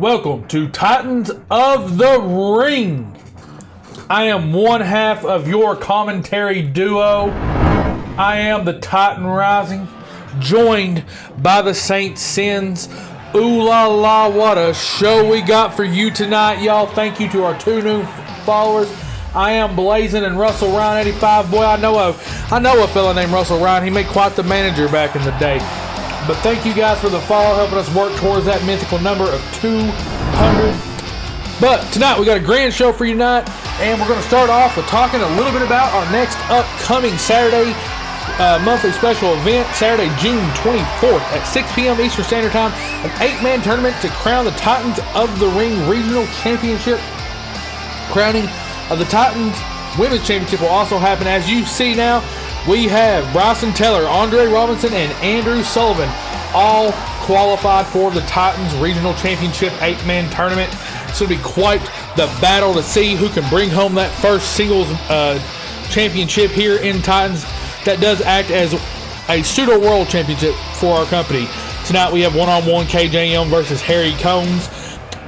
Welcome to Titans of the Ring. I am one half of your commentary duo. I am the Titan Rising, joined by the Saint Sins. Ooh la la, what a show we got for you tonight, y'all. Thank you to our two new followers. I am Blazing and Russell Ryan 85. Boy, I know a fella named Russell Ryan. He made quite the manager back in the day. But thank you guys for the follow, helping us work towards that mythical number of 200. But tonight we got a grand show for you tonight, and we're going to start off with talking a little bit about our next upcoming Saturday monthly special event, Saturday, June 24th at 6 p.m. Eastern Standard Time, an 8-man tournament to crown the Titans of the Ring Regional Championship. Crowning of the Titans Women's Championship will also happen. As you see now, we have Bryson Taylor, Andre Robinson, and Andrew Sullivan all qualified for the Titans Regional Championship 8-man tournament. It's going to be quite the battle to see who can bring home that first singles championship here in Titans. That does act as a pseudo world championship for our company. Tonight we have one-on-one KJM versus Harry Combs.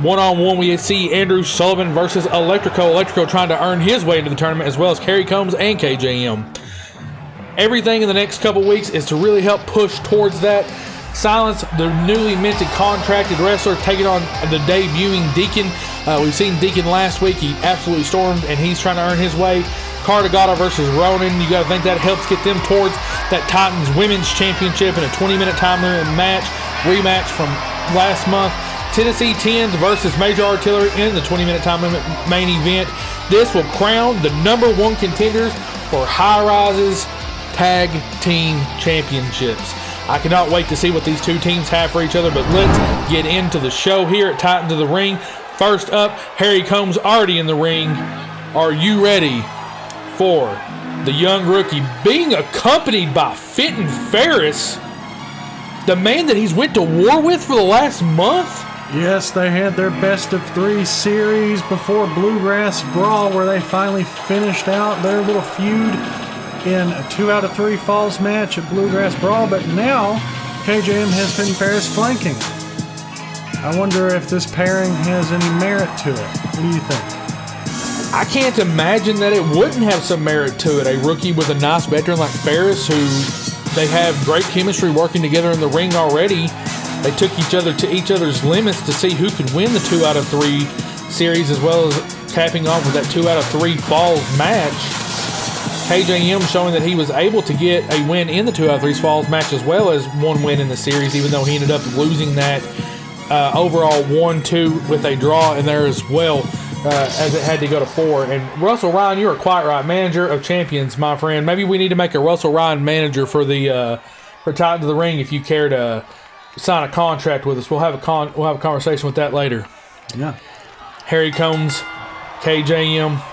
One-on-one we see Andrew Sullivan versus Electrico. Electrico trying to earn his way into the tournament, as well as Harry Combs and KJM. Everything in the next couple weeks is to really help push towards that. Silence, the newly minted contracted wrestler, taking on the debuting Deacon. We've seen Deacon last week. He absolutely stormed, and he's trying to earn his way. Cartagata versus Ronin. You got to think that helps get them towards that Titans Women's Championship in a 20-minute time limit rematch from last month. Tennessee Tens versus Major Artillery in the 20-minute time limit main event. This will crown the number one contenders for High Rise's Tag Team Championships. I cannot wait to see what these two teams have for each other, but let's get into the show here at Titans of the Ring. First up, Harry Combs already in the ring. Are you ready for the young rookie being accompanied by Fenton Ferris, the man that he's went to war with for the last month? Yes, they had their best of 3 series before Bluegrass Brawl, where they finally finished out their little feud in a 2 out of 3 falls match at Bluegrass Brawl. But now KJM has Fenton Ferris flanking. I wonder if this pairing has any merit to it. What do you think? I can't imagine that it wouldn't have some merit to it. A rookie with a nice veteran like Ferris, who they have great chemistry working together in the ring already. They took each other to each other's limits to see who could win the 2 out of 3 series, as well as capping off with that 2 out of 3 falls match. KJM showing that he was able to get a win in the 2 out of 3 falls match, as well as one win in the series, even though he ended up losing that overall 1-2 with a draw in there as well, as it had to go to 4. And Russell Ryan, you are quite right. Manager of champions, my friend. Maybe we need to make a Russell Ryan manager for the for Titans of the Ring if you care to sign a contract with us. We'll have a conversation with that later. Yeah. Harry Combs, KJM.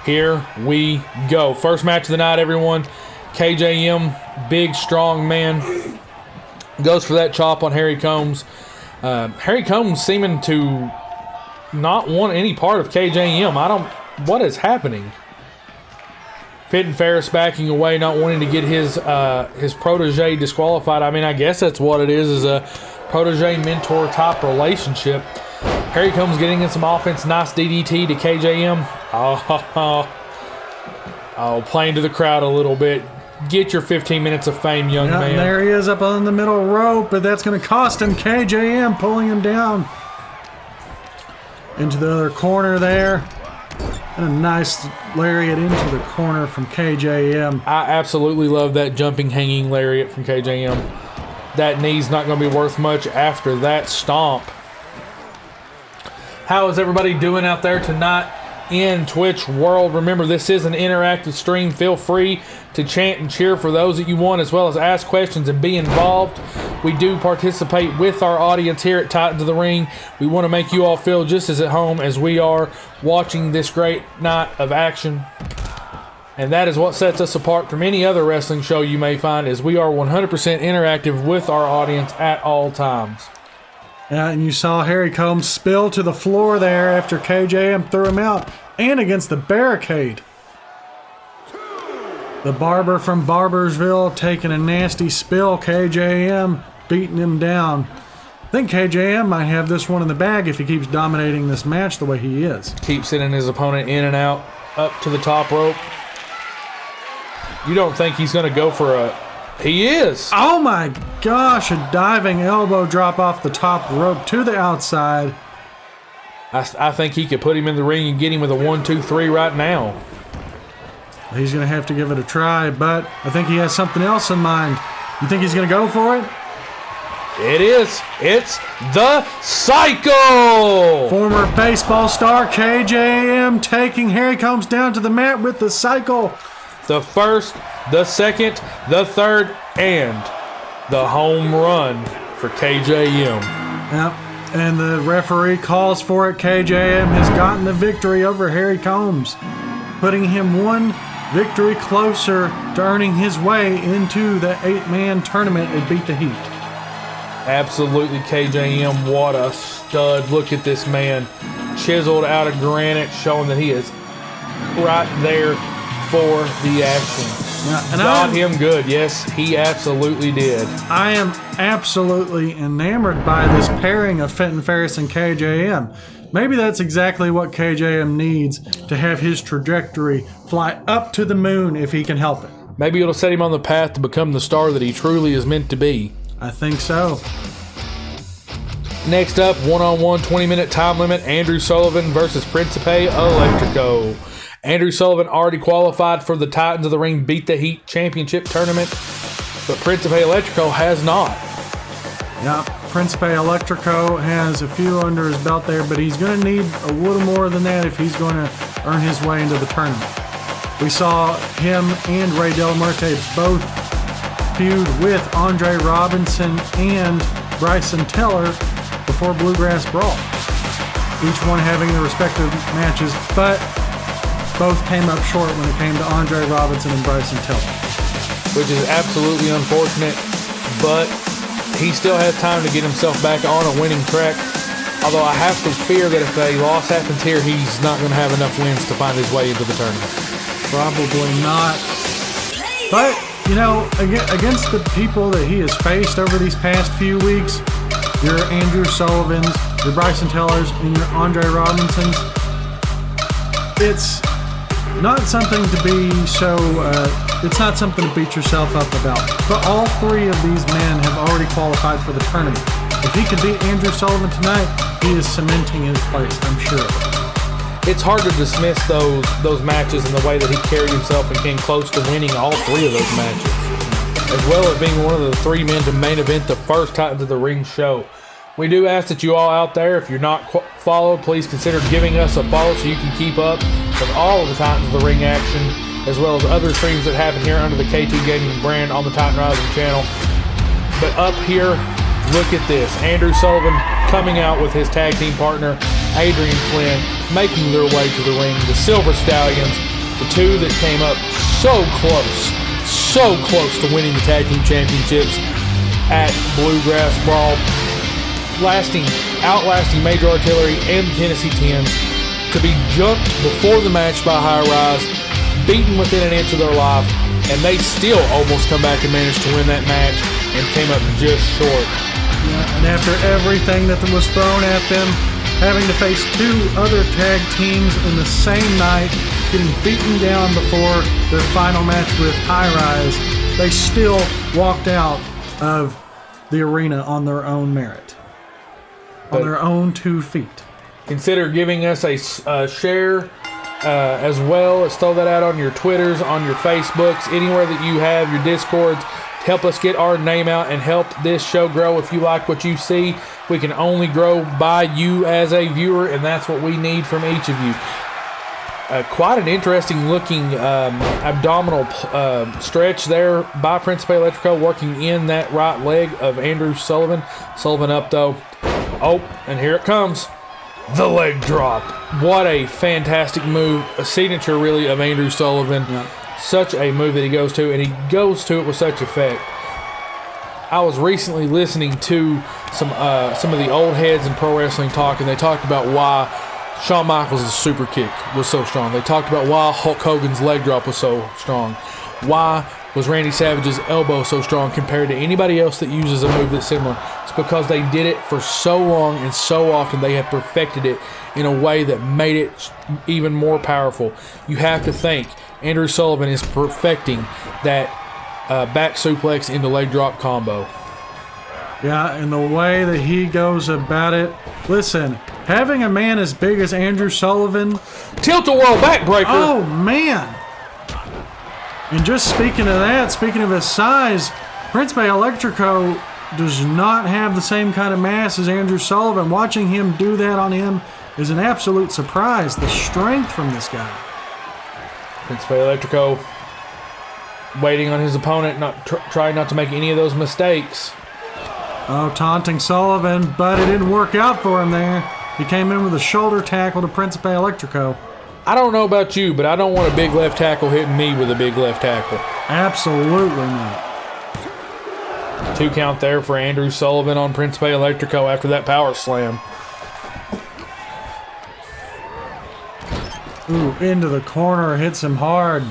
Here we go. First match of the night, everyone. KJM, big, strong man, goes for that chop on Harry Combs. Harry Combs seeming to not want any part of KJM. What is happening? Fenton Ferris backing away, not wanting to get his protege disqualified. I mean, I guess that's what it is a protege-mentor type relationship. Harry Combs getting in some offense. Nice DDT to KJM. Oh, playing to the crowd a little bit. Get your 15 minutes of fame, young man. There he is up on the middle rope, but that's going to cost him. KJM pulling him down into the other corner there. And a nice lariat into the corner from KJM. I absolutely love that jumping, hanging lariat from KJM. That knee's not going to be worth much after that stomp. How is everybody doing out there tonight in Twitch world? Remember, this is an interactive stream. Feel free to chant and cheer for those that you want, as well as ask questions and be involved. We do participate with our audience here at Titans of the Ring. We want to make you all feel just as at home as we are watching this great night of action. And that is what sets us apart from any other wrestling show you may find, is we are 100% interactive with our audience at all times. And you saw Harry Combs spill to the floor there after KJM threw him out, and against the barricade. The barber from Barbersville taking a nasty spill. KJM beating him down. I think KJM might have this one in the bag if he keeps dominating this match the way he is. Keeps sending his opponent in and out, up to the top rope. You don't think he's going to go for a... He is! Oh my gosh, a diving elbow drop off the top rope to the outside. I think he could put him in the ring and get him with a 1-2-3 right now. He's going to have to give it a try, but I think he has something else in mind. You think he's going to go for it? It is. It's the Cycle! Former baseball star KJM taking Harry Combs down to the mat with the Cycle. The first, the second, the third, and the home run for KJM. Yep. And the referee calls for it. KJM has gotten the victory over Harry Combs, putting him one victory closer to earning his way into the 8-man tournament at Beat the Heat. Absolutely, KJM, what a stud. Look at this man, chiseled out of granite, showing that he is right there for the action. Yeah, and Got him good. Yes, he absolutely did. I am absolutely enamored by this pairing of Fenton Ferris and KJM. Maybe that's exactly what KJM needs to have his trajectory fly up to the moon if he can help it. Maybe it'll set him on the path to become the star that he truly is meant to be. I think so. Next up, one-on-one 20-minute time limit, Andrew Sullivan versus Principe Electrico. Andrew Sullivan already qualified for the Titans of the Ring Beat the Heat Championship Tournament, but Principe Electrico has not. Yeah, Principe Electrico has a few under his belt there, but he's going to need a little more than that if he's going to earn his way into the tournament. We saw him and Ray Del Muerte both feud with Andre Robinson and Bryson Tiller before Bluegrass Brawl. Each one having their respective matches, but both came up short when it came to Andre Robinson and Bryson Tiller. Which is absolutely unfortunate, but he still has time to get himself back on a winning track. Although I have to fear that if a loss happens here, he's not going to have enough wins to find his way into the tournament. Probably not. But, you know, against the people that he has faced over these past few weeks, your Andrew Sullivans, your Bryson Tillers, and your Andre Robinsons, it's not something to be it's not something to beat yourself up about. But all three of these men have already qualified for the tournament. If he can beat Andrew Sullivan tonight, he is cementing his place, I'm sure. It's hard to dismiss those matches and the way that he carried himself and came close to winning all three of those matches, as well as being one of the three men to main event the first Titans of the Ring show. We do ask that you all out there, if you're not followed, please consider giving us a follow so you can keep up with all of the Titans of the Ring action, as well as other streams that happen here under the K2 Gaming brand on the Titan Rising channel. But up here, look at this. Andrew Sullivan coming out with his tag team partner, Adrian Flynn, making their way to the ring. The Silver Stallions, the two that came up so close to winning the tag team championships at Bluegrass Brawl, outlasting Major Artillery and the Tennessee Tens, to be jumped before the match by High Rise, beaten within an inch of their life, and they still almost come back and managed to win that match and came up just short. Yeah, and after everything that was thrown at them, having to face two other tag teams in the same night, getting beaten down before their final match with High Rise, they still walked out of the arena on their own merit, on their own 2 feet. Consider giving us a share as well as throw that out on your Twitters, on your Facebooks, anywhere that you have, your Discords. Help us get our name out and help this show grow. If you like what you see, we can only grow by you as a viewer, and that's what we need from each of you. Quite an interesting looking abdominal stretch there by Principe Electrico, working in that right leg of Andrew Sullivan. Sullivan up though. Oh, and here it comes. The leg drop. What a fantastic move. A signature really of Andrew Sullivan. Yeah. Such a move that he goes to, and he goes to it with such effect. I was recently listening to some of the old heads in pro wrestling talk, and they talked about why Shawn Michaels' super kick was so strong. They talked about why Hulk Hogan's leg drop was so strong. Why was Randy Savage's elbow so strong compared to anybody else that uses a move that's similar? It's because they did it for so long and so often. They had perfected it in a way that made it even more powerful. You have to think Andrew Sullivan is perfecting that back suplex into leg drop combo. Yeah, and the way that he goes about it. Listen, having a man as big as Andrew Sullivan. Tilt-a-whirl backbreaker. Oh, man. And just speaking of that, speaking of his size, Príncipe Electrico does not have the same kind of mass as Andrew Sullivan. Watching him do that on him is an absolute surprise. The strength from this guy. Príncipe Electrico waiting on his opponent, trying not to make any of those mistakes. Oh, taunting Sullivan, but it didn't work out for him there. He came in with a shoulder tackle to Príncipe Electrico. I don't know about you, but I don't want a big left tackle hitting me with a big left tackle. Absolutely not. 2 count there for Andrew Sullivan on Príncipe Electrico after that power slam. Ooh, into the corner, hits him hard.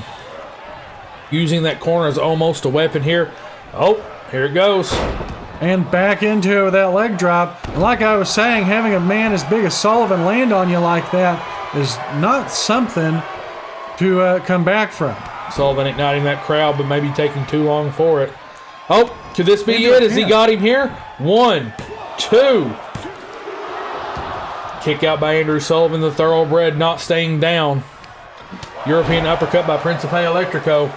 Using that corner as almost a weapon here. Oh, here it goes. And back into it with that leg drop. And like I was saying, having a man as big as Sullivan land on you like that is not something to come back from. Sullivan igniting that crowd, but maybe taking too long for it. Oh, could this be it? Has he got him here? 1, 2. Kick out by Andrew Sullivan, the thoroughbred, not staying down. European uppercut by Príncipe Electrico.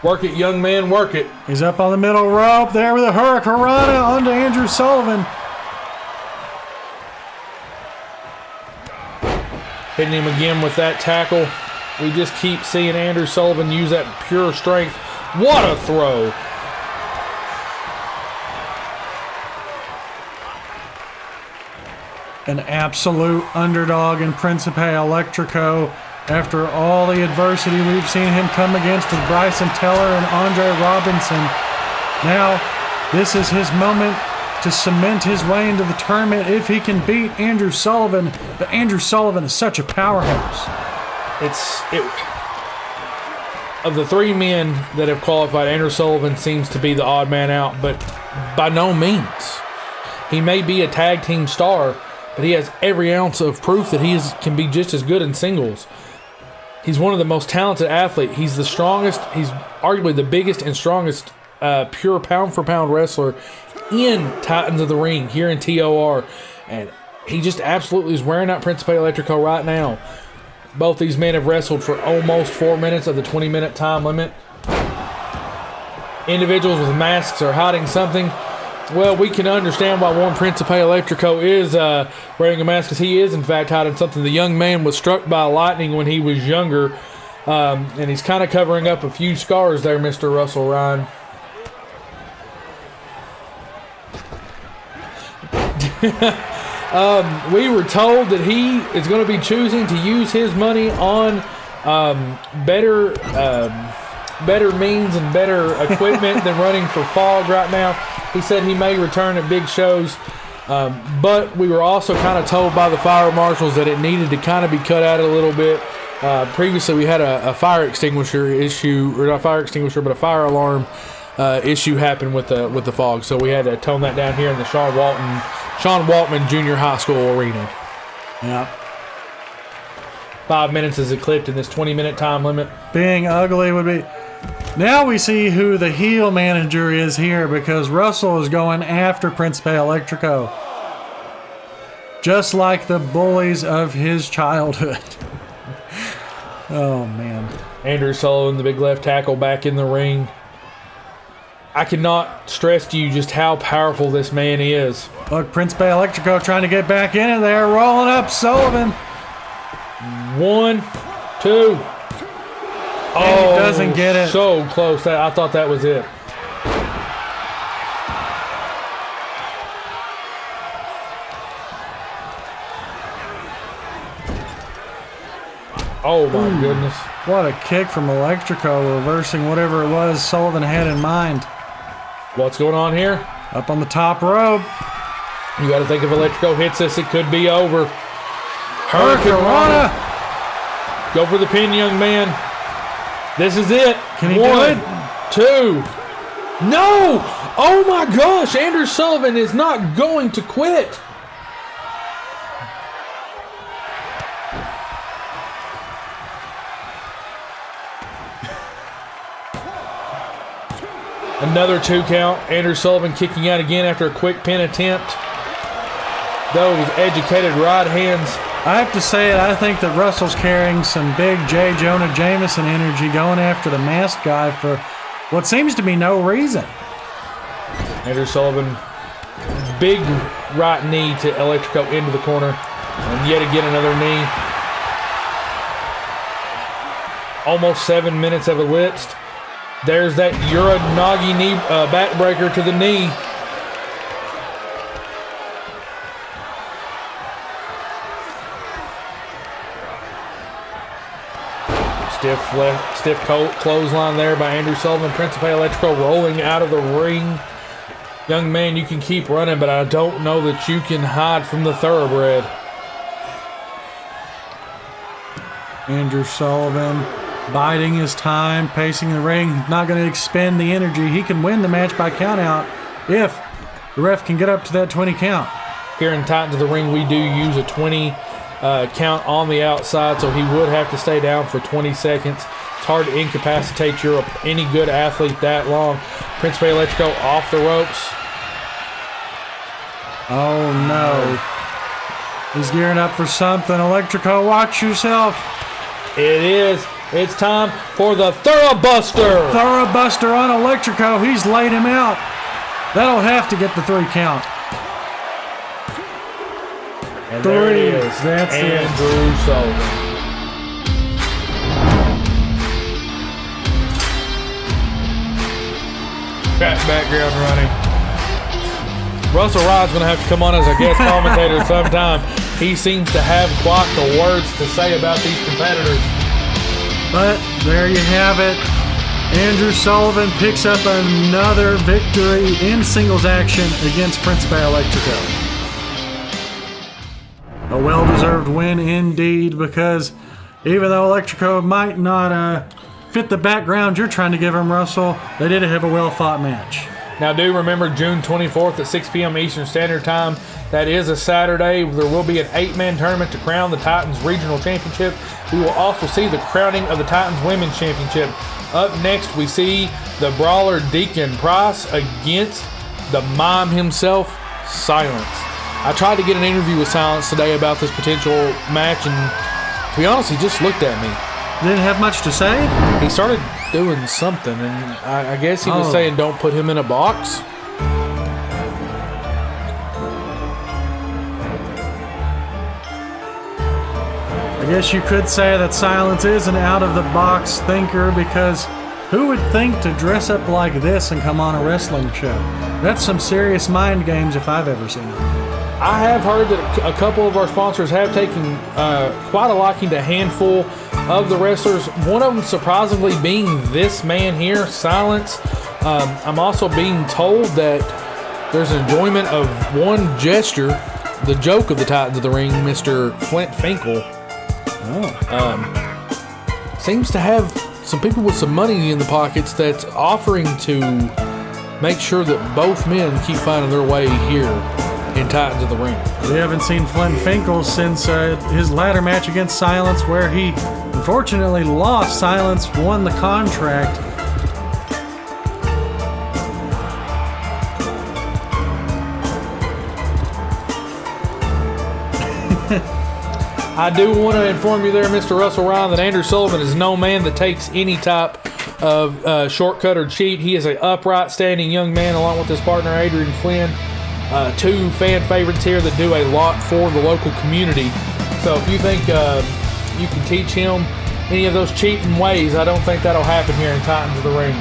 Work it, young man, work it. He's up on the middle rope there with a hurricanrana onto Andrew Sullivan. Hitting him again with that tackle. We just keep seeing Andrew Sullivan use that pure strength. What a throw. An absolute underdog in Príncipe Electrico. After all the adversity we've seen him come against with Bryson Teller and Andre Robinson, now this is his moment to cement his way into the tournament if he can beat Andrew Sullivan. But Andrew Sullivan is such a powerhouse. Of the 3 men that have qualified, Andrew Sullivan seems to be the odd man out, but by no means. He may be a tag team star, but he has every ounce of proof that he can be just as good in singles. He's one of the most talented athletes. He's the strongest. He's arguably the biggest and strongest pure pound-for-pound wrestler in Titans of the Ring here in TOR. And he just absolutely is wearing out Príncipe Electrico right now. Both these men have wrestled for almost 4 minutes of the 20-minute time limit. Individuals with masks are hiding something. Well, we can understand why one Príncipe Electrico is wearing a mask, because he is, in fact, hiding something. The young man was struck by lightning when he was younger, and he's kind of covering up a few scars there, Mr. Russell Ryan. We were told that he is going to be choosing to use his money on better means and better equipment than running for Fog right now. He said he may return at big shows, but we were also kind of told by the fire marshals that it needed to kind of be cut out a little bit. Previously, we had a fire extinguisher issue, or not a fire extinguisher, but a fire alarm issue happen with the Fog, so we had to tone that down here in the Sean Waltman Junior High School arena. Yeah. 5 minutes is eclipsed in this 20-minute time limit. Being ugly would be... Now we see who the heel manager is here, because Russell is going after Príncipe Electrico. Just like the bullies of his childhood. Oh, man. Andrew Sullivan, the big left tackle, back in the ring. I cannot stress to you just how powerful this man is. Look, Príncipe Electrico trying to get back in there, rolling up Sullivan. 1, 2. And he doesn't get it. So close. I thought that was it. Oh my goodness. What a kick from Electrico, reversing whatever it was Sullivan had in mind. What's going on here? Up on the top rope. You got to think if Electrico hits this, it could be over. Hurricanrana. Go for the pin, young man. This is it. Can he do it? 2. No! Oh my gosh! Andrew Sullivan is not going to quit. Another 2 count. Andrew Sullivan kicking out again after a quick pin attempt. Those educated right hands. I have to say it, I think that Russell's carrying some big J. Jonah Jameson energy going after the masked guy for what seems to be no reason. Andrew Sullivan, big right knee to Electrico into the corner. And yet again another knee. Almost 7 minutes have elapsed. There's that Uranagi knee backbreaker to the knee. Stiff clothesline there by Andrew Sullivan. Principe Electrico rolling out of the ring. Young man, you can keep running, but I don't know that you can hide from the thoroughbred. Andrew Sullivan biding his time, pacing the ring, not going to expend the energy. He can win the match by countout if the ref can get up to that 20 count. Here in Titans of the Ring, we do use a 20 count on the outside, so he would have to stay down for 20 seconds. It's hard to incapacitate any good athlete that long. Principe Electrico off the ropes. Oh no. He's gearing up for something. Electrico, watch yourself. It is. It's time for the Thoroughbuster. Thoroughbuster on Electrico. He's laid him out. That'll have to get the 3 count. And there it is. That's Andrew Sullivan. Background running. Russell Rod's going to have to come on as a guest commentator sometime. He seems to have quite the words to say about these competitors. But there you have it. Andrew Sullivan picks up another victory in singles action against Principe Electrico. A well-deserved win indeed, because even though Electrico might not fit the background you're trying to give him, Russell, they did have a well-fought match. Now do remember June 24th at 6 p.m. Eastern Standard Time. That is a Saturday. There will be an 8-man tournament to crown the Titans Regional Championship. We will also see the crowning of the Titans Women's Championship. Up next, we see the brawler Deacon Price against the mime himself, Silence. I tried to get an interview with Silence today about this potential match, and to be honest, he just looked at me. Didn't have much to say? He started doing something, and I guess he was saying don't put him in a box. I guess you could say that Silence is an out-of-the-box thinker, because who would think to dress up like this and come on a wrestling show? That's some serious mind games if I've ever seen it. I have heard that a couple of our sponsors have taken quite a liking to a handful of the wrestlers. One of them surprisingly being this man here, Silence. I'm also being told that there's an enjoyment of one gesture, the joke of the Titans of the Ring, Mr. Flint Finkel. Seems to have some people with some money in the pockets that's offering to make sure that both men keep finding their way here in Titans of the Ring. We haven't seen Flint Finkel since his ladder match against Silence, where he unfortunately lost. Silence won the contract. I do want to inform you there, Mr. Russell Ryan, that Andrew Sullivan is no man that takes any type of shortcut or cheat. He is an upright, standing young man, along with his partner, Adrian Flynn. 2 fan favorites here that do a lot for the local community. So if you think you can teach him any of those cheating ways, I don't think that'll happen here in Titans of the Ring.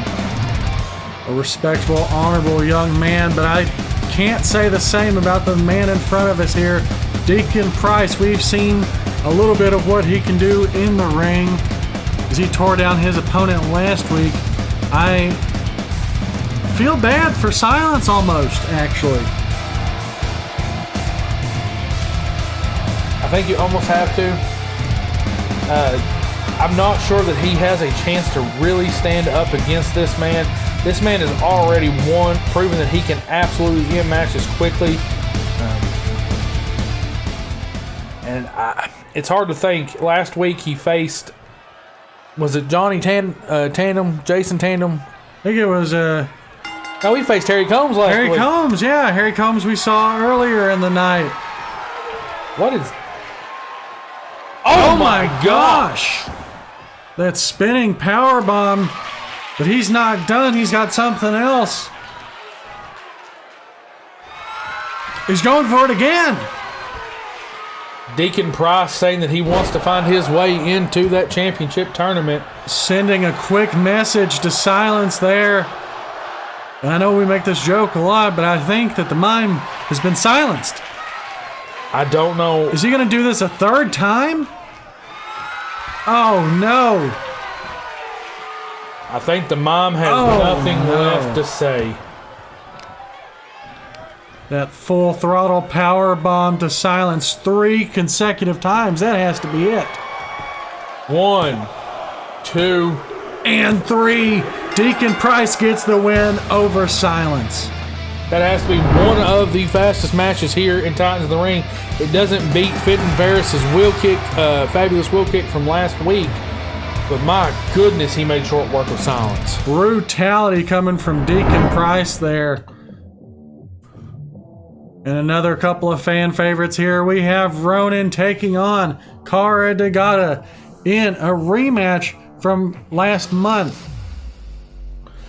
A respectable, honorable young man, but I can't say the same about the man in front of us here, Deacon Price. We've seen a little bit of what he can do in the ring as he tore down his opponent last week. I feel bad for Silence almost, actually. I think you almost have to. I'm not sure that he has a chance to really stand up against this man. This man has already won, proven that he can absolutely end matches quickly. It's hard to think. Last week he faced, was it Johnny Tandem, Jason Tandem? I think it was No, he faced Harry Combs last week. Harry Combs, yeah. Harry Combs we saw earlier in the night. What is... Oh my gosh! That spinning power bomb. But he's not done. He's got something else. He's going for it again. Deacon Price saying that he wants to find his way into that championship tournament. Sending a quick message to Silence there. And I know we make this joke a lot, but I think that the mime has been silenced. I don't know. Is he going to do this a third time? Oh, no. I think the mime has nothing left to say. That full throttle power bomb to Silence 3 consecutive times. That has to be it. 1, 2, and 3. Deacon Price gets the win over Silence. That has to be one of the fastest matches here in Titans of the Ring. It doesn't beat Fenton Ferris's wheel kick, fabulous wheel kick from last week. But my goodness, he made short work of Silence. Brutality coming from Deacon Price there. And another couple of fan favorites here. We have Ronin taking on Cara Degata in a rematch from last month.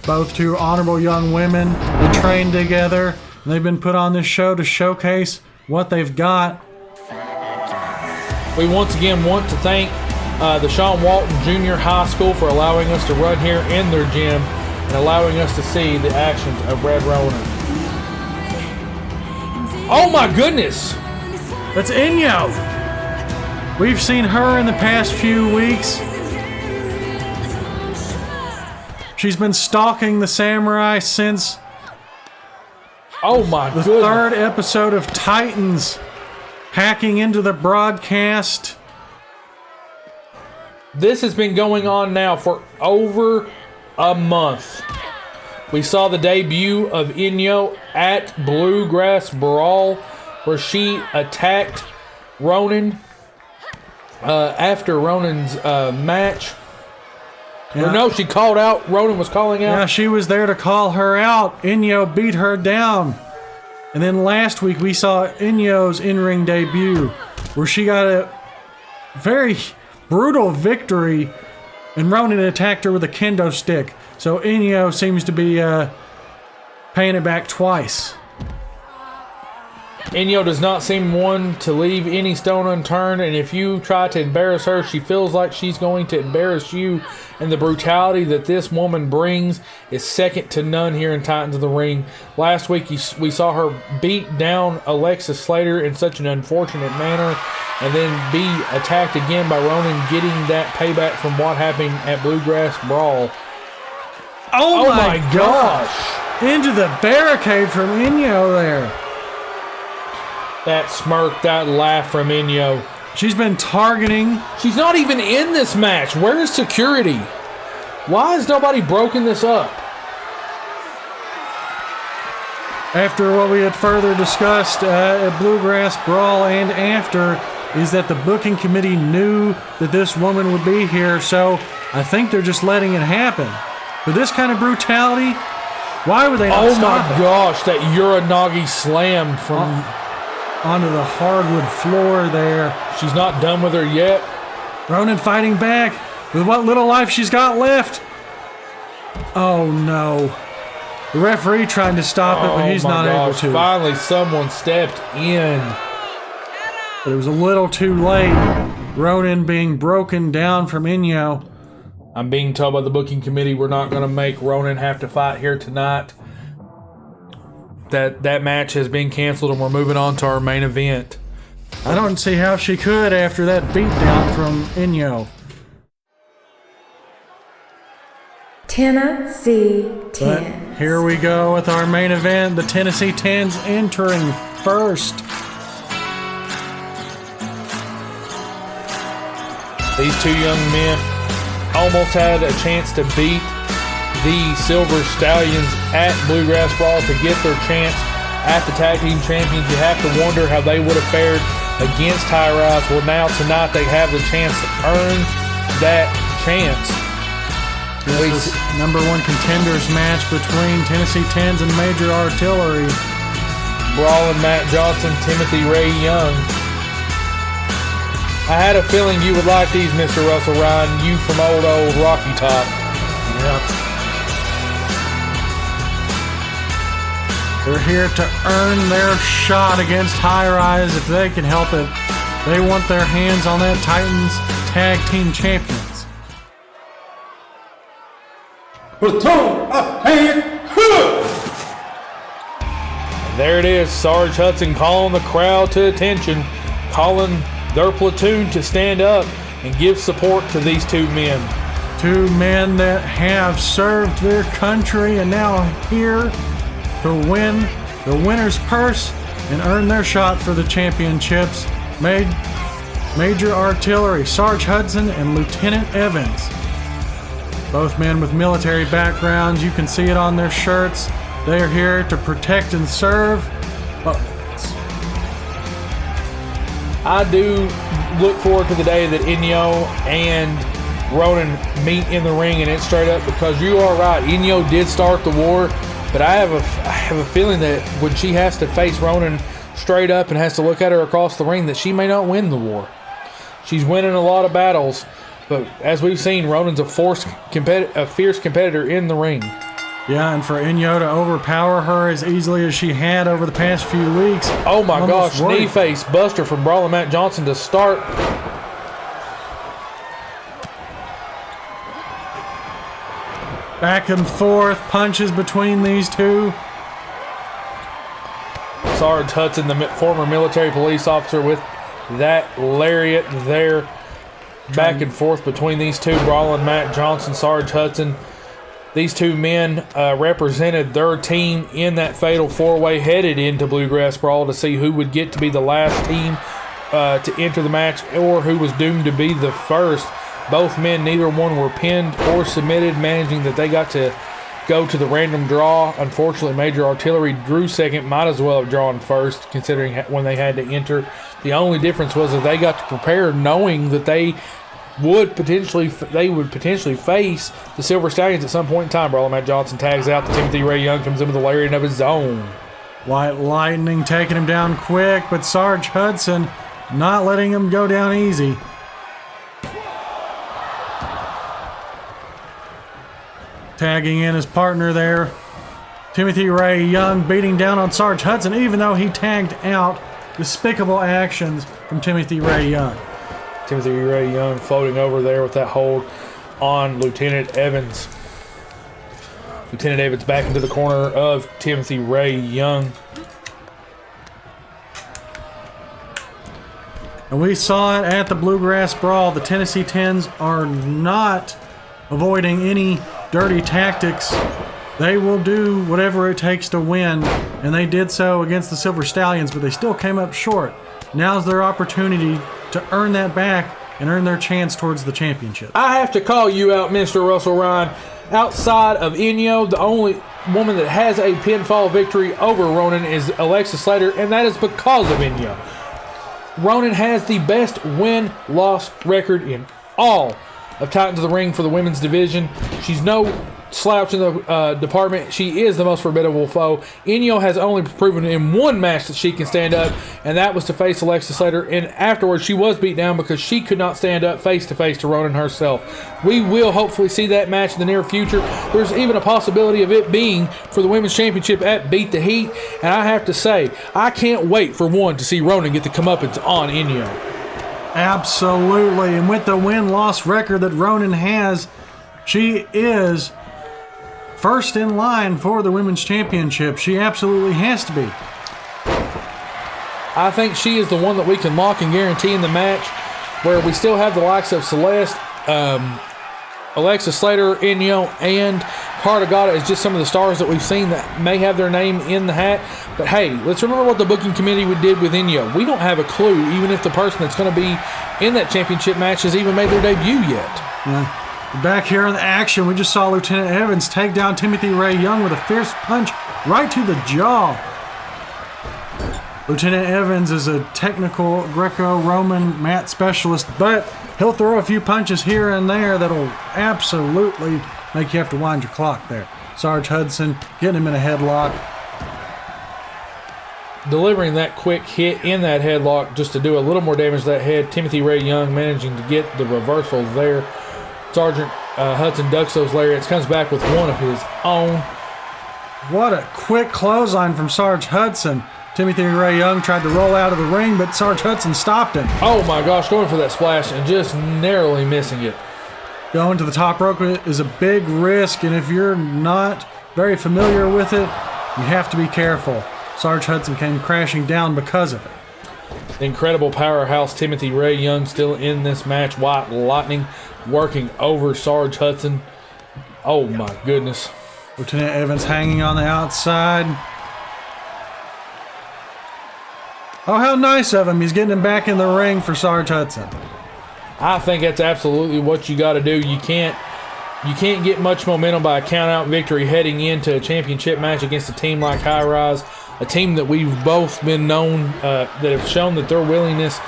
Both two honorable young women. They trained together. And they've been put on this show to showcase what they've got. We once again want to thank the Sean Walton Junior High School for allowing us to run here in their gym and allowing us to see the actions of Red Ronin. Oh my goodness! That's Inyo! We've seen her in the past few weeks. She's been stalking the samurai since the third episode of Titans, hacking into the broadcast. This has been going on now for over a month. We saw the debut of Inyo at Bluegrass Brawl, where she attacked Ronin after Ronin's match. Yeah. Or no, she called out. Ronin was calling out. Yeah, she was there to call her out. Inyo beat her down. And then last week we saw Inyo's in-ring debut, where she got a very brutal victory, and Ronin attacked her with a kendo stick. So Inyo seems to be paying it back twice. Inyo does not seem one to leave any stone unturned, and if you try to embarrass her, she feels like she's going to embarrass you. And the brutality that this woman brings is second to none here in Titans of the Ring. Last week we saw her beat down Alexis Slater in such an unfortunate manner, and then be attacked again by Ronin, getting that payback from what happened at Bluegrass Brawl. Oh my gosh! Into the barricade from Inyo there. That smirk, that laugh from Inyo. She's been targeting. She's not even in this match. Where is security? Why has nobody broken this up? After what we had further discussed at Bluegrass Brawl and after, is that the booking committee knew that this woman would be here, so I think they're just letting it happen. But this kind of brutality, why would they not stop it? Oh my gosh, that Uranagi slam from... onto the hardwood floor there. She's not done with her yet. Ronin fighting back with what little life she's got left. Oh no. The referee trying to stop it, but he's not able to. Finally someone stepped in. But it was a little too late. Ronin being broken down from Inyo. I'm being told by the booking committee we're not going to make Ronin have to fight here tonight. That match has been canceled and we're moving on to our main event. I don't see how she could after that beatdown from Inyo. Tennessee Tens. But here we go with our main event. The Tennessee Tens entering first. These two young men almost had a chance to beat the Silver Stallions at Bluegrass Brawl to get their chance at the Tag Team Champions. You have to wonder how they would have fared against High Rise. Well, now tonight they have the chance to earn that chance. This is #1 contenders match between Tennessee Tens and Major Artillery. Brawling Matt Johnson, Timothy Ray Young. I had a feeling you would like these, Mr. Russell Ryan. You from old Rocky Top. Yep. They're here to earn their shot against High Rise if they can help it. They want their hands on that Titans Tag Team Champions. Platoon of hand. There it is, Sarge Hudson calling the crowd to attention, calling their platoon to stand up and give support to these two men. Two men that have served their country and now here to win the winner's purse and earn their shot for the championships. Major Artillery, Sarge Hudson and Lieutenant Evans. Both men with military backgrounds. You can see it on their shirts. They are here to protect and serve. I do look forward to the day that Inyo and Ronin meet in the ring, and it's straight up because you are right. Inyo did start the war, but I have a feeling that when she has to face Ronin straight up and has to look at her across the ring, that she may not win the war. She's winning a lot of battles, but as we've seen, Ronin's a fierce competitor in the ring. Yeah, and for Inyo to overpower her as easily as she had over the past few weeks. Oh my gosh, knee face buster from Brawling Matt Johnson to start. Back and forth punches between these two. Sarge Hudson, the former military police officer, with that lariat there. Back and forth between these two, Brawling Matt Johnson, Sarge Hudson. These two men represented their team in that fatal four-way headed into Bluegrass Brawl to see who would get to be the last team to enter the match or who was doomed to be the first. Both men, neither one were pinned or submitted, managing that they got to go to the random draw. Unfortunately, Major Artillery drew second, might as well have drawn first considering when they had to enter. The only difference was that they got to prepare knowing that they would potentially face the Silver Stallions at some point in time. Brawling Matt Johnson tags out. The Timothy Ray Young comes in with a lariat of his own. White Lightning taking him down quick, but Sarge Hudson not letting him go down easy. Tagging in his partner there. Timothy Ray Young beating down on Sarge Hudson even though he tagged out. Despicable actions from Timothy Ray Young. Timothy Ray Young floating over there with that hold on Lieutenant Evans. Lieutenant Evans back into the corner of Timothy Ray Young. And we saw it at the Bluegrass Brawl. The Tennessee Tens are not avoiding any dirty tactics. They will do whatever it takes to win, and they did so against the Silver Stallions, but they still came up short. Now's their opportunity to earn that back and earn their chance towards the championship. I have to call you out, Mr. Russell Ryan. Outside of Inyo, the only woman that has a pinfall victory over Ronin is Alexa Slater, and that is because of Inyo. Ronin has the best win-loss record in all of Titans of the Ring for the women's division. She's no slouch in the department. She is the most formidable foe. Inyo has only proven in one match that she can stand up, and that was to face Alexa Slater, and afterwards she was beat down because she could not stand up face-to-face to Ronin herself. We will hopefully see that match in the near future. There's even a possibility of it being for the women's championship at Beat the Heat, and I have to say, I can't wait for one to see Ronin get the comeuppance on Inyo. Absolutely, and with the win-loss record that Ronin has, she is first in line for the women's championship. She absolutely has to be. I think she is the one that we can lock and guarantee in the match, where we still have the likes of Celeste, Alexis Slater, Inyo, and Cartagata is just some of the stars that we've seen that may have their name in the hat. But hey, let's remember what the booking committee did with Inyo. We don't have a clue, even if the person that's going to be in that championship match has even made their debut yet. Yeah. Back here in the action, we just saw Lieutenant Evans take down Timothy Ray Young with a fierce punch right to the jaw. Lieutenant Evans is a technical Greco-Roman mat specialist, but he'll throw a few punches here and there that'll absolutely make you have to wind your clock there. Sarge Hudson getting him in a headlock. Delivering that quick hit in that headlock just to do a little more damage to that head. Timothy Ray Young managing to get the reversal there. Sergeant Hudson ducks those lariats, comes back with one of his own. What a quick clothesline from Sarge Hudson. Timothy Ray Young tried to roll out of the ring, but Sarge Hudson stopped him. Oh my gosh, going for that splash and just narrowly missing it. Going to the top rope is a big risk, and if you're not very familiar with it, you have to be careful. Sarge Hudson came crashing down because of it. The incredible powerhouse Timothy Ray Young still in this match. White Lightning working over Sarge Hudson. Oh my goodness. Lieutenant Evans hanging on the outside. Oh, how nice of him. He's getting him back in the ring for Sarge Hudson. I think that's absolutely what you got to do. You can't get much momentum by a count-out victory heading into a championship match against a team like High Rise, a team that we've both been known that have shown that their willingness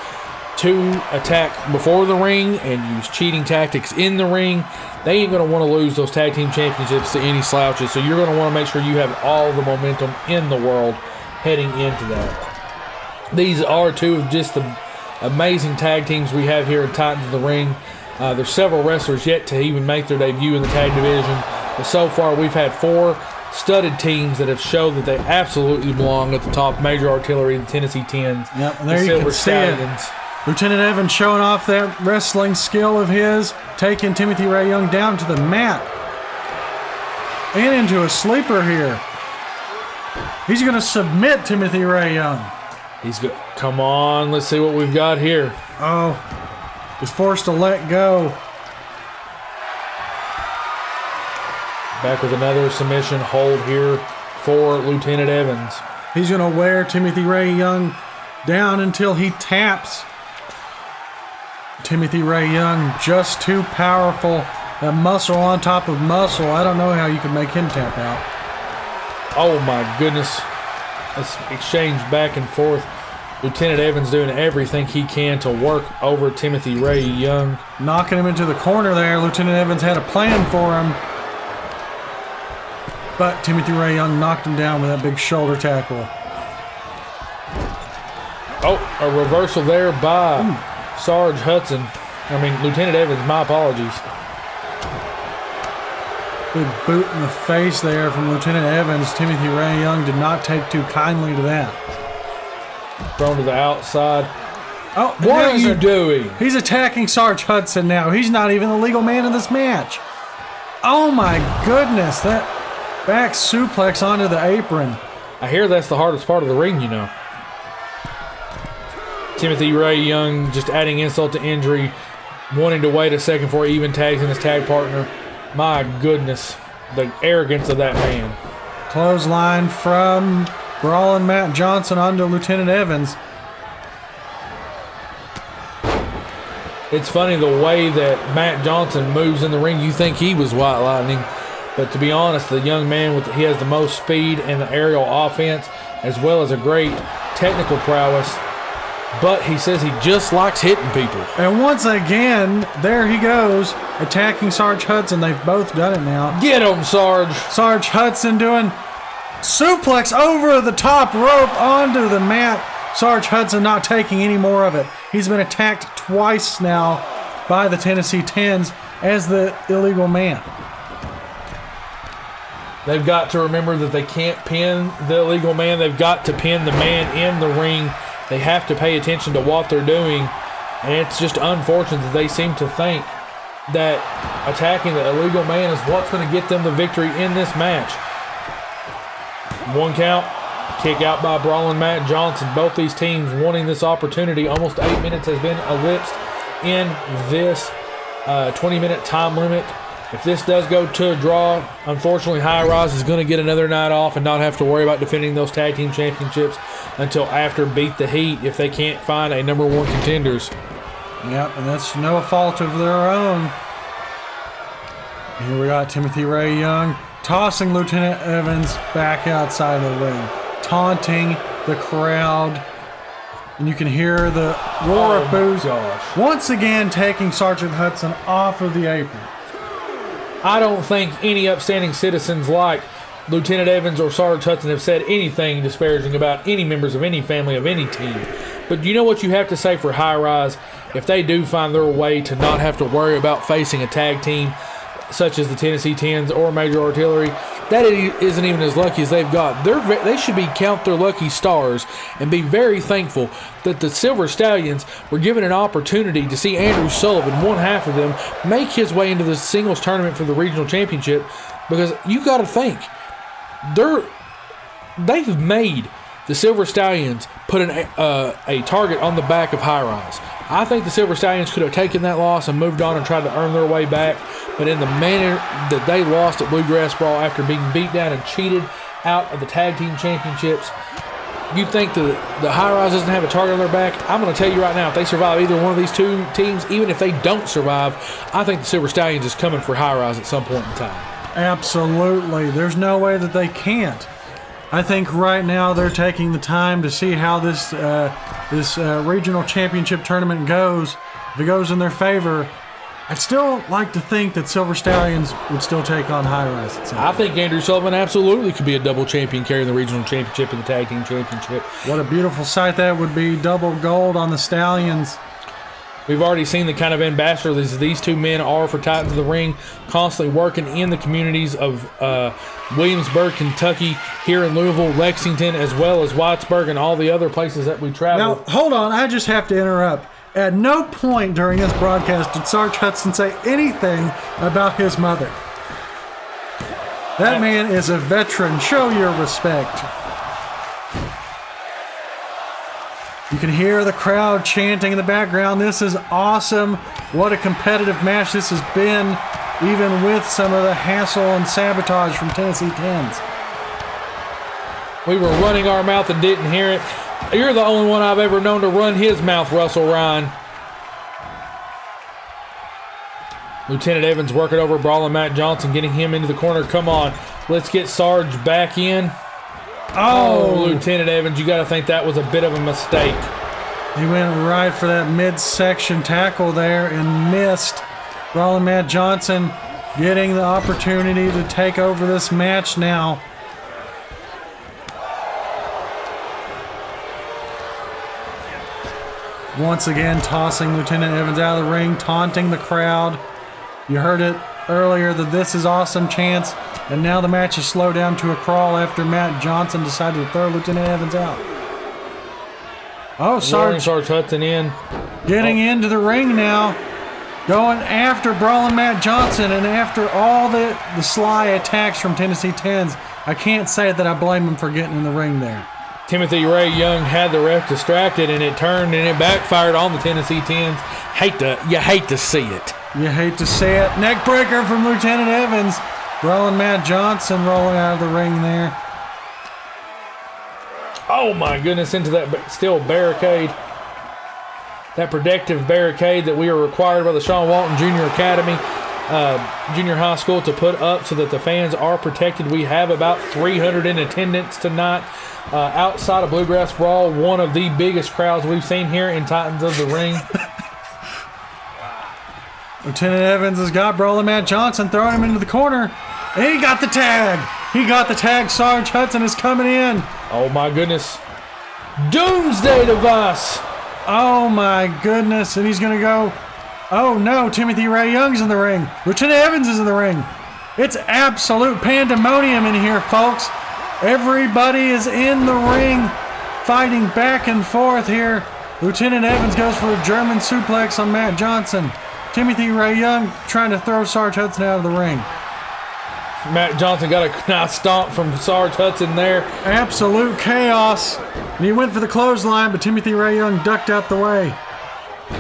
to attack before the ring and use cheating tactics in the ring. They ain't going to want to lose those tag team championships to any slouches, so you're going to want to make sure you have all the momentum in the world heading into that. These are two of just the amazing tag teams we have here in Titans of the Ring. There's several wrestlers yet to even make their debut in the tag division, but so far we've had 4 studded teams that have showed that they absolutely belong at the top. Major Artillery, the Tennessee Tens, yep, and there the you Silver can see Stallions. it. Lieutenant Evans showing off that wrestling skill of his, taking Timothy Ray Young down to the mat and into a sleeper here. He's going to submit Timothy Ray Young. He's good. Come on, let's see what we've got here. Oh, he's forced to let go. Back with another submission hold here for Lieutenant Evans. He's going to wear Timothy Ray Young down until he taps. Timothy Ray Young, just too powerful. That muscle on top of muscle. I don't know how you can make him tap out. Oh my goodness. Let's exchange back and forth. Lieutenant Evans doing everything he can to work over Timothy Ray Young. Knocking him into the corner there. Lieutenant Evans had a plan for him. But Timothy Ray Young knocked him down with that big shoulder tackle. Oh, a reversal there by Sarge Hudson. Lieutenant Evans, my apologies. Big boot in the face there from Lieutenant Evans. Timothy Ray Young did not take too kindly to that. Thrown to the outside. Oh, what are you doing? He's attacking Sarge Hudson now. He's not even the legal man in this match. Oh my goodness, that back suplex onto the apron. I hear that's the hardest part of the ring, you know. Timothy Ray Young just adding insult to injury, wanting to wait a second before he even tags in his tag partner. My goodness, the arrogance of that man. Clothesline from Brawlin' Matt Johnson onto Lieutenant Evans. It's funny the way that Matt Johnson moves in the ring. You think he was White Lightning, but to be honest, the young man he has the most speed and the aerial offense, as well as a great technical prowess. But he says he just likes hitting people. And once again, there he goes, attacking Sarge Hudson. They've both done it now. Get him, Sarge. Sarge Hudson doing suplex over the top rope onto the mat. Sarge Hudson not taking any more of it. He's been attacked twice now by the Tennessee Tens as the illegal man. They've got to remember that they can't pin the illegal man. They've got to pin the man in the ring. They have to pay attention to what they're doing, and it's just unfortunate that they seem to think that attacking the illegal man is what's going to get them the victory in this match. 1 count, kick out by Brawlin' Matt Johnson. Both these teams wanting this opportunity. Almost 8 minutes has been elapsed in this 20-minute time limit. If this does go to a draw, unfortunately, High Rise is going to get another night off and not have to worry about defending those tag team championships until after Beat the Heat if they can't find a number 1 contenders. Yep, and that's no fault of their own. Here we got Timothy Ray Young tossing Lieutenant Evans back outside the ring, taunting the crowd. And you can hear the roar of boos. Gosh. Once again, taking Sergeant Hudson off of the apron. I don't think any upstanding citizens like Lieutenant Evans or Sergeant Hudson have said anything disparaging about any members of any family of any team. But you know what you have to say for High Rise? If they do find their way to not have to worry about facing a tag team such as the Tennessee Tens or Major Artillery, that isn't even as lucky as they've got. They should count their lucky stars and be very thankful that the Silver Stallions were given an opportunity to see Andrew Sullivan, one half of them, make his way into the singles tournament for the regional championship, because you got to think they've made the Silver Stallions put a target on the back of High Rise. I think the Silver Stallions could have taken that loss and moved on and tried to earn their way back, but in the manner that they lost at Bluegrass Brawl after being beat down and cheated out of the tag team championships, you think the High Rise doesn't have a target on their back? I'm going to tell you right now, if they survive either one of these two teams, even if they don't survive, I think the Silver Stallions is coming for High Rise at some point in time. Absolutely. There's no way that they can't. I think right now they're taking the time to see how this regional championship tournament goes. If it goes in their favor, I'd still like to think that Silver Stallions would still take on High Rise. I think Andrew Sullivan absolutely could be a double champion carrying the regional championship and the tag team championship. What a beautiful sight that would be. Double gold on the Stallions. We've already seen the kind of ambassadors these two men are for Titans of the Ring, constantly working in the communities of Williamsburg, Kentucky, here in Louisville, Lexington, as well as Whitesburg and all the other places that we travel. Now, hold on. I just have to interrupt. At no point during this broadcast did Sarge Hudson say anything about his mother. That man is a veteran. Show your respect. You can hear the crowd chanting in the background. This is awesome. What a competitive match this has been, even with some of the hassle and sabotage from Tennessee Tens. We were running our mouth and didn't hear it. You're the only one I've ever known to run his mouth, Russell Ryan. Lieutenant Evans working over Brawling Matt Johnson, getting him into the corner. Come on, let's get Sarge back in. Oh, Lieutenant Evans, you got to think that was a bit of a mistake. He went right for that midsection tackle there and missed. Brawling Matt Johnson getting the opportunity to take over this match now. Once again, tossing Lieutenant Evans out of the ring, taunting the crowd. You heard it earlier, that this is awesome chance, and now the match is slowed down to a crawl after Matt Johnson decided to throw Lieutenant Evans out. Oh, Sarge Hudson in. Getting into the ring now, going after Brawling Matt Johnson, and after all the sly attacks from Tennessee Tens, I can't say that I blame him for getting in the ring there. Timothy Ray Young had the ref distracted, and it turned and it backfired on the Tennessee Tens. You hate to see it. You hate to see it. Neck breaker from Lieutenant Evans. Brawling Matt Johnson rolling out of the ring there. Oh my goodness, into that steel barricade. That protective barricade that we are required by the Sean Walton Junior Academy, Junior High School to put up so that the fans are protected. We have about 300 in attendance tonight. Outside of Bluegrass Brawl, one of the biggest crowds we've seen here in Titans of the Ring. Lieutenant Evans has got Brawling Matt Johnson, throwing him into the corner. And he got the tag. He got the tag. Sarge Hudson is coming in. Oh my goodness. Doomsday device. Oh my goodness. And he's going to go. Oh no, Timothy Ray Young's in the ring. Lieutenant Evans is in the ring. It's absolute pandemonium in here, folks. Everybody is in the ring, fighting back and forth here. Lieutenant Evans goes for a German suplex on Matt Johnson. Timothy Ray Young trying to throw Sarge Hudson out of the ring. Matt Johnson got a nice stomp from Sarge Hudson there. Absolute chaos. And he went for the clothesline, but Timothy Ray Young ducked out the way.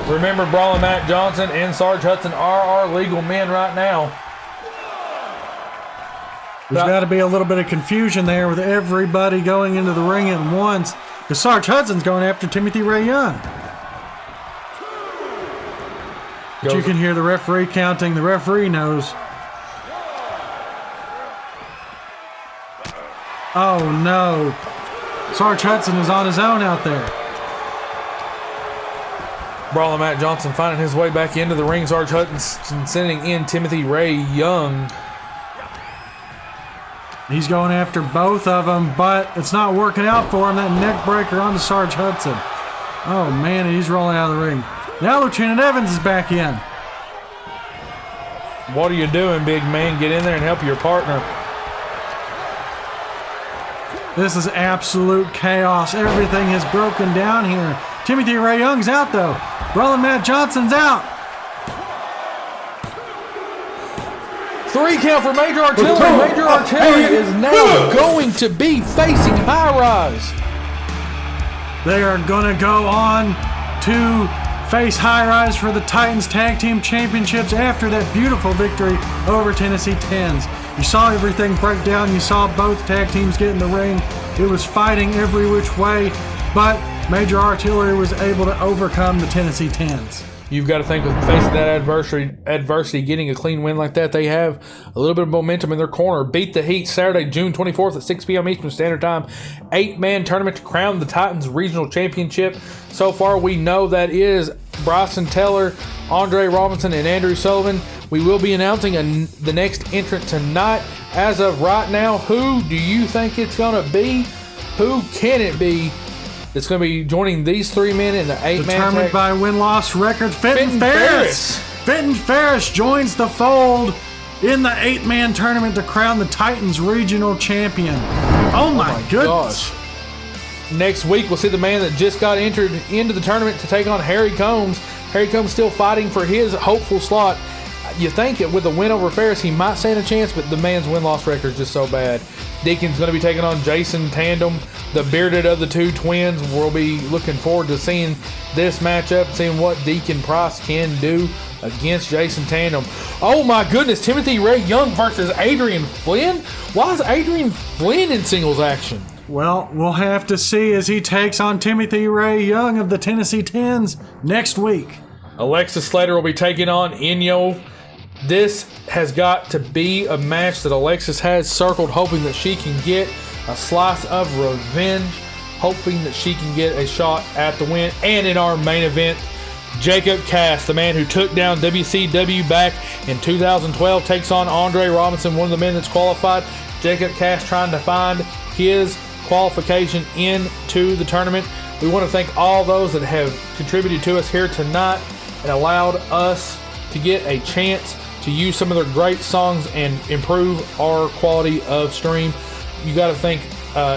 Remember, Brawling Matt Johnson and Sarge Hudson are our legal men right now. There's got to be a little bit of confusion there with everybody going into the ring at once. Because Sarge Hudson's going after Timothy Ray Young. But you can hear the referee counting. The referee knows. Oh no. Sarge Hudson is on his own out there. Brawling Matt Johnson finding his way back into the ring. Sarge Hudson sending in Timothy Ray Young. He's going after both of them, but it's not working out for him. That neck breaker onto Sarge Hudson. Oh man, he's rolling out of the ring. Now Lieutenant Evans is back in. What are you doing, big man? Get in there and help your partner. This is absolute chaos. Everything has broken down here. Timothy Ray Young's out though. Brawling Matt Johnson's out. 3 count for Major Artillery. Major Artillery is now going to be facing High Rise. They are going to go on to face High Rise for the Titans Tag Team Championships after that beautiful victory over Tennessee Tens. You saw everything break down. You saw both tag teams get in the ring. It was fighting every which way, but Major Artillery was able to overcome the Tennessee Tens. You've got to think with facing that adversity, getting a clean win like that, they have a little bit of momentum in their corner. Beat the Heat Saturday, June 24th at 6 p.m. Eastern Standard Time. 8-man tournament to crown the Titans Regional Championship. So far, we know that is Bryson Teller, Andre Robinson, and Andrew Sullivan. We will be announcing the next entrant tonight. As of right now, who do you think it's going to be? Who can it be? It's going to be joining these 3 men in the 8-man determined tag. by win-loss record. Fenton Ferris. Fenton Ferris joins the fold in the 8-man tournament to crown the Titans Regional Champion. Oh my goodness. Gosh. Next week, we'll see the man that just got entered into the tournament to take on Harry Combs. Harry Combs still fighting for his hopeful slot. You think with a win over Ferris, he might stand a chance, but the man's win-loss record is just so bad. Deacon's going to be taking on Jason Tandem, the bearded of the 2 twins. We'll be looking forward to seeing this matchup, seeing what Deacon Price can do against Jason Tandem. Oh my goodness, Timothy Ray Young versus Adrian Flynn? Why is Adrian Flynn in singles action? Well, we'll have to see as he takes on Timothy Ray Young of the Tennessee Tens next week. Alexis Slater will be taking on Inyo. This has got to be a match that Alexis has circled, hoping that she can get a slice of revenge, hoping that she can get a shot at the win. And in our main event, Jacob Cass, the man who took down WCW back in 2012, takes on Andre Robinson, one of the men that's qualified. Jacob Cass trying to find his qualification into the tournament. We want to thank all those that have contributed to us here tonight and allowed us to get a chance to use some of their great songs and improve our quality of stream. You got to thank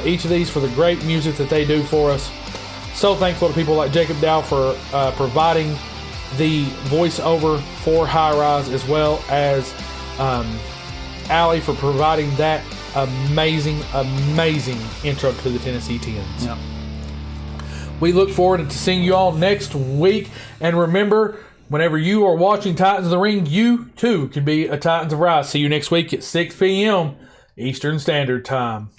each of these for the great music that they do for us. So thankful to people like Jacob Dow for providing the voiceover for High Rise, as well as Allie for providing that amazing intro to the Tennessee Tens. Yep. We look forward to seeing you all next week. And remember, whenever you are watching Titans of the Ring, you too can be a Titans of Rise. See you next week at 6 p.m. Eastern Standard Time.